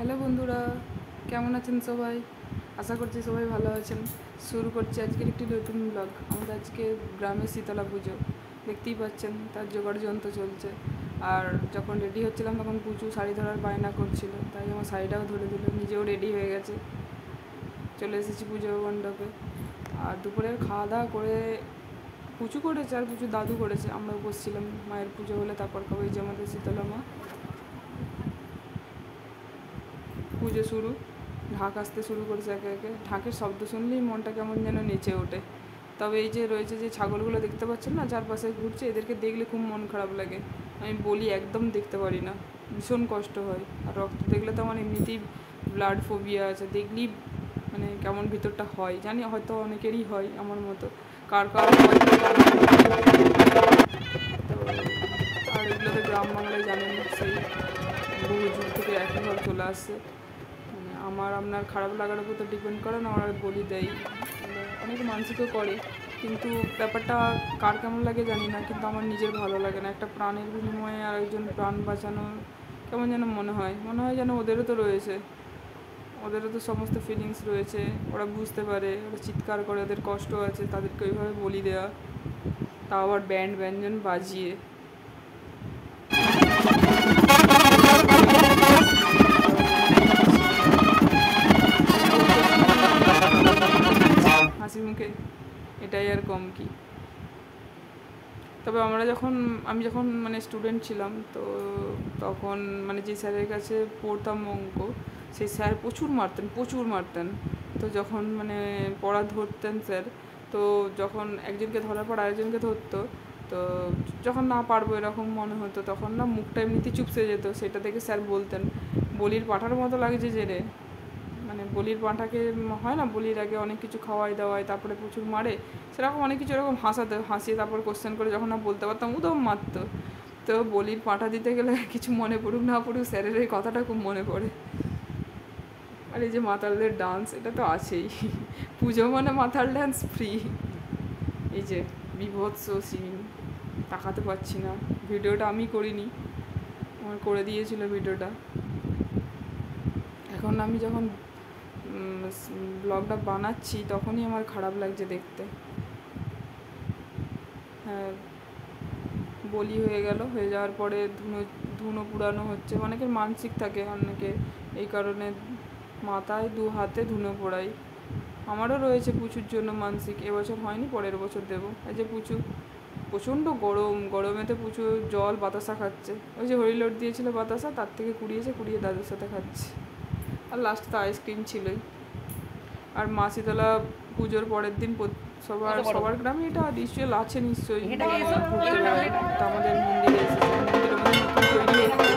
Hello বন্ধুরা, কেমন আছেন সবাই? আশা করছি সবাই ভালো আছেন। শুরু করছি আজকের একটি নতুন ব্লগ। আমাদের আজকে গ্রামে শীতলা পুজো, দেখতেই পাচ্ছেন তার জোগাড় যন্ত্র চলছে। আর যখন রেডি হচ্ছিলাম তখন পুচু শাড়ি ধরার বায়না করছিল, তাই আমার শাড়িটাও ধরে দিল, নিজেও রেডি হয়ে গেছে। চলে এসেছি পুজো মণ্ডপে। আর দুপুরের খাওয়া দাওয়া করে পুচু করেছে আর পুচু দাদু করেছে, আমরা বসছিলাম। মায়ের পুজো হলে তারপর খাবো। এই যে আমাদের শীতলা মা, পুজো শুরু, ঢাক আসতে শুরু করেছে একে একে। ঢাকের শব্দ শুনলেই মনটা কেমন যেন নেচে ওঠে। তবে এই যে রয়েছে যে ছাগলগুলো দেখতে পাচ্ছেন না, চারপাশে ঘুরছে, এদেরকে দেখলে খুব মন খারাপ লাগে। আমি বলি একদম দেখতে পারি না, ভীষণ কষ্ট হয়। আর রক্ত দেখলে তো আমার এমনিতেই ব্লাড ফোবিয়া আছে, দেখলেই মানে কেমন ভিতরটা হয়। জানি হয়তো অনেকেরই হয় আমার মতো, কার কার হয় তো জানি না। তো আর এগুলো তো গ্রাম বাংলায় জানেন সেই বহু যুগ থেকে একইভাবে চলে আসছে। মানে আমার আপনার খারাপ লাগার উপর তো ডিপেন্ড করে না, ওরা বলি দেয়, অনেকে মানসিকও করে। কিন্তু ব্যাপারটা কার কেমন লাগে জানি না, কিন্তু আমার নিজের ভালো লাগে না। একটা প্রাণের বিনিময়ে আর একজন প্রাণ বাঁচানো কেমন যেন মনে হয় যেন ওদেরও তো রয়েছে, ওদেরও তো সমস্ত ফিলিংস রয়েছে, ওরা বুঝতে পারে, ওরা চিৎকার করে, ওদের কষ্ট আছে, তাদেরকে ওইভাবে বলি দেওয়া, তাও আবার ব্যান্ড ব্যঞ্জন বাজিয়ে। হাসি মুখে, এটাই আর কম কি। তবে আমি যখন মানে স্টুডেন্ট ছিলাম, তো তখন মানে যে স্যারের কাছে পড়তাম অঙ্ক, সেই স্যার প্রচুর মারতেন। তো যখন মানে পড়া ধরতেন স্যার, তো যখন একজনকে ধরার পর আরেকজনকে ধরতো, তো যখন না পারবো এরকম মনে হতো, তখন না মুখটা এমনিতেই চুপসে যেত। সেটা দেখে স্যার বলতেন, বলির পাঁঠার মতো লাগছে যে রে। মানে বলির পাঁঠাকে হয় না, বলির আগে অনেক কিছু খাওয়াই দাওয়াই, তারপরে প্রচুর মারে, সেরকম অনেক কিছু এরকম হাসিয়ে তারপর কোশ্চেন করে যখন না বলতে পারতাম উদম মারতো। তো বলির পাঁঠা দিতে গেলে কিছু মনে পড়ুক না পড়ুক, স্যারের এই কথাটা খুব মনে পড়ে। আর এই যে মাতালদের ডান্স, এটা তো আছেই। পুজো মানে মাতাল ডান্স ফ্রি। এই যে বিভৎস সিন, তাকাতে পারছি না। ভিডিওটা আমি করিনি, আমার করে দিয়েছিল ভিডিওটা। এখন আমি যখন ব্লগটা বানাচ্ছি তখনই আমার খারাপ লাগছে দেখতে। হ্যাঁ, বলি হয়ে যাওয়ার পরে ধুনো পুরানো হচ্ছে। অনেকের মানসিক থাকে, অনেকে এই কারণে মাথায় 2 হাতে ধুনো পোড়াই। আমারও রয়েছে পুচুর জন্য মানসিক, এবছর হয়নি, পরের বছর দেবো। এই যে পুচু, প্রচণ্ড গরমেতে পুচু জল বাতাসা খাচ্ছে। ওই যে হরিলোট দিয়েছিল বাতাসা, তার থেকে কুড়িয়ে দাদুর সাথে খাচ্ছে। আর লাস্টে তো আইসক্রিম ছিলই। আর মা শীতলা পুজোর পরের দিন সবার গ্রামে এটা রিচুয়াল আছে নিশ্চয়ই, ঘুরতে বেড়ায়। তা আমাদের মন্দিরে এসেছে, মন্দিরের মধ্যে নতুন তৈরি হচ্ছে।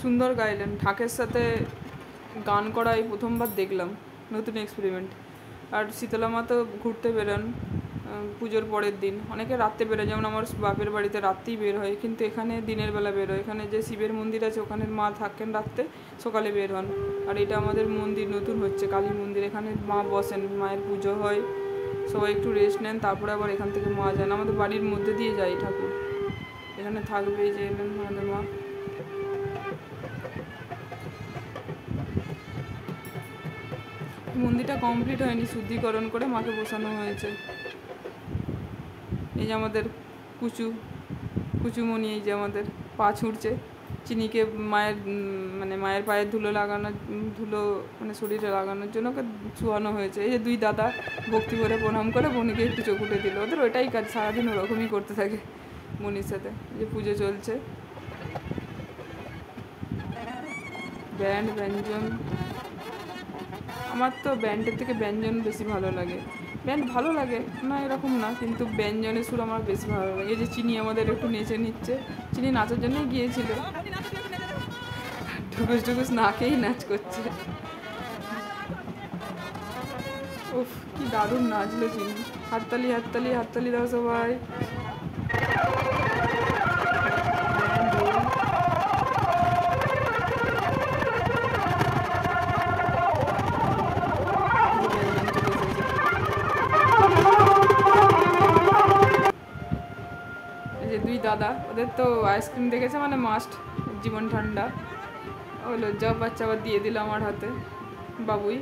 সুন্দর গাইলেন, ঢাকের সাথে গান করা এই প্রথমবার দেখলাম, নতুন এক্সপেরিমেন্ট। আর শীতলা মা তো ঘুরতে বেরোন পুজোর পরের দিন, অনেকে রাত্রে বেরোয়, যেমন আমার বাপের বাড়িতে রাত্রেই বের হয়, কিন্তু এখানে দিনের বেলা বের হয়। এখানে যে শিবের মন্দির আছে ওখানে মা থাকেন রাত্রে, সকালে বের হন। আর এটা আমাদের মন্দির নতুন হচ্ছে, কালী মন্দির, এখানে মা বসেন, মায়ের পুজো হয়, সবাই একটু রেস্ট নেন, তারপরে আবার এখান থেকে মা যান। আমাদের বাড়ির মধ্যে দিয়ে যায় ঠাকুর, এখানে থাকবে। যে এলেন আমাদের মা। মন্দিরটা কমপ্লিট হয়নি, শুদ্ধিকরণ করে মাকে বসানো হয়েছে। এই যে আমাদের কুচুমণি, এই যে আমাদের পা ছুঁড়ছে, চিনিকে মায়ের পায়ের ধুলো মানে শরীরে লাগানোর জন্য ওকে ছুয়ানো হয়েছে। এই যে 2 দাদা ভক্তি করে প্রণাম করে বোনিকে একটু চোখ উঠে দিল, ওদের ওইটাই কাজ, সারাদিন ওরকমই করতে থাকে বোনির সাথে। এই যে পুজো চলছে, ব্যান্ড ব্যঞ্জন। আমার তো ব্যান্ডের থেকে ব্যঞ্জন বেশি ভালো লাগে। ব্যান্ড ভালো লাগে না এরকম না, কিন্তু ব্যঞ্জনের সুর আমার বেশি ভালো লাগে। এই যে চিনি আমাদের একটু নেচে নিচ্ছে, চিনি নাচের জন্যই গিয়েছিল, ঢুকুস নাকেই নাচ করছে। উফ, কি দারুণ নাচলো চিনি। হাততালি হাততালি হাততালি দাও সবাই। এই যে দুই দাদা, ওদের তো আইসক্রিম দেখেছে মানে মাস্ট, জীবন ঠান্ডা। ও লজ্জা বাচ্চা আবার দিয়ে দিল আমার হাতে, বাবুই।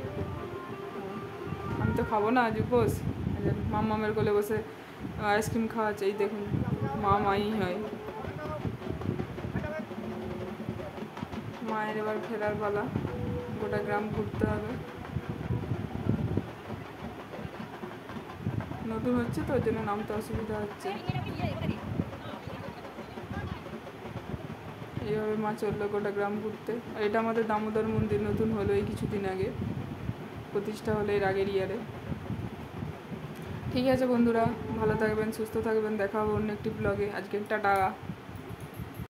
আমি তো খাবো না, আজ উপোস। মামের কোলে বসে আইসক্রিম খাওয়াচ্ছে, এই দেখুন মাই হয়। মায়ের এবার ফেরার পালা, গোটা গ্রাম ঘুরতে হবে। নতুন হচ্ছে তো, ওই জন্য নামতে অসুবিধা হচ্ছে। এইভাবে মা চললো গোটা গ্রাম ঘুরতে। আর এটা আমাদের দামোদর মন্দির, নতুন হলো এই কিছুদিন আগে, প্রতিষ্ঠা হলো এর আগের ইয়ারে। ঠিক আছে বন্ধুরা, ভালো থাকবেন, সুস্থ থাকবেন, দেখা হবে অন্য একটি ব্লগে। আজকে টাটা।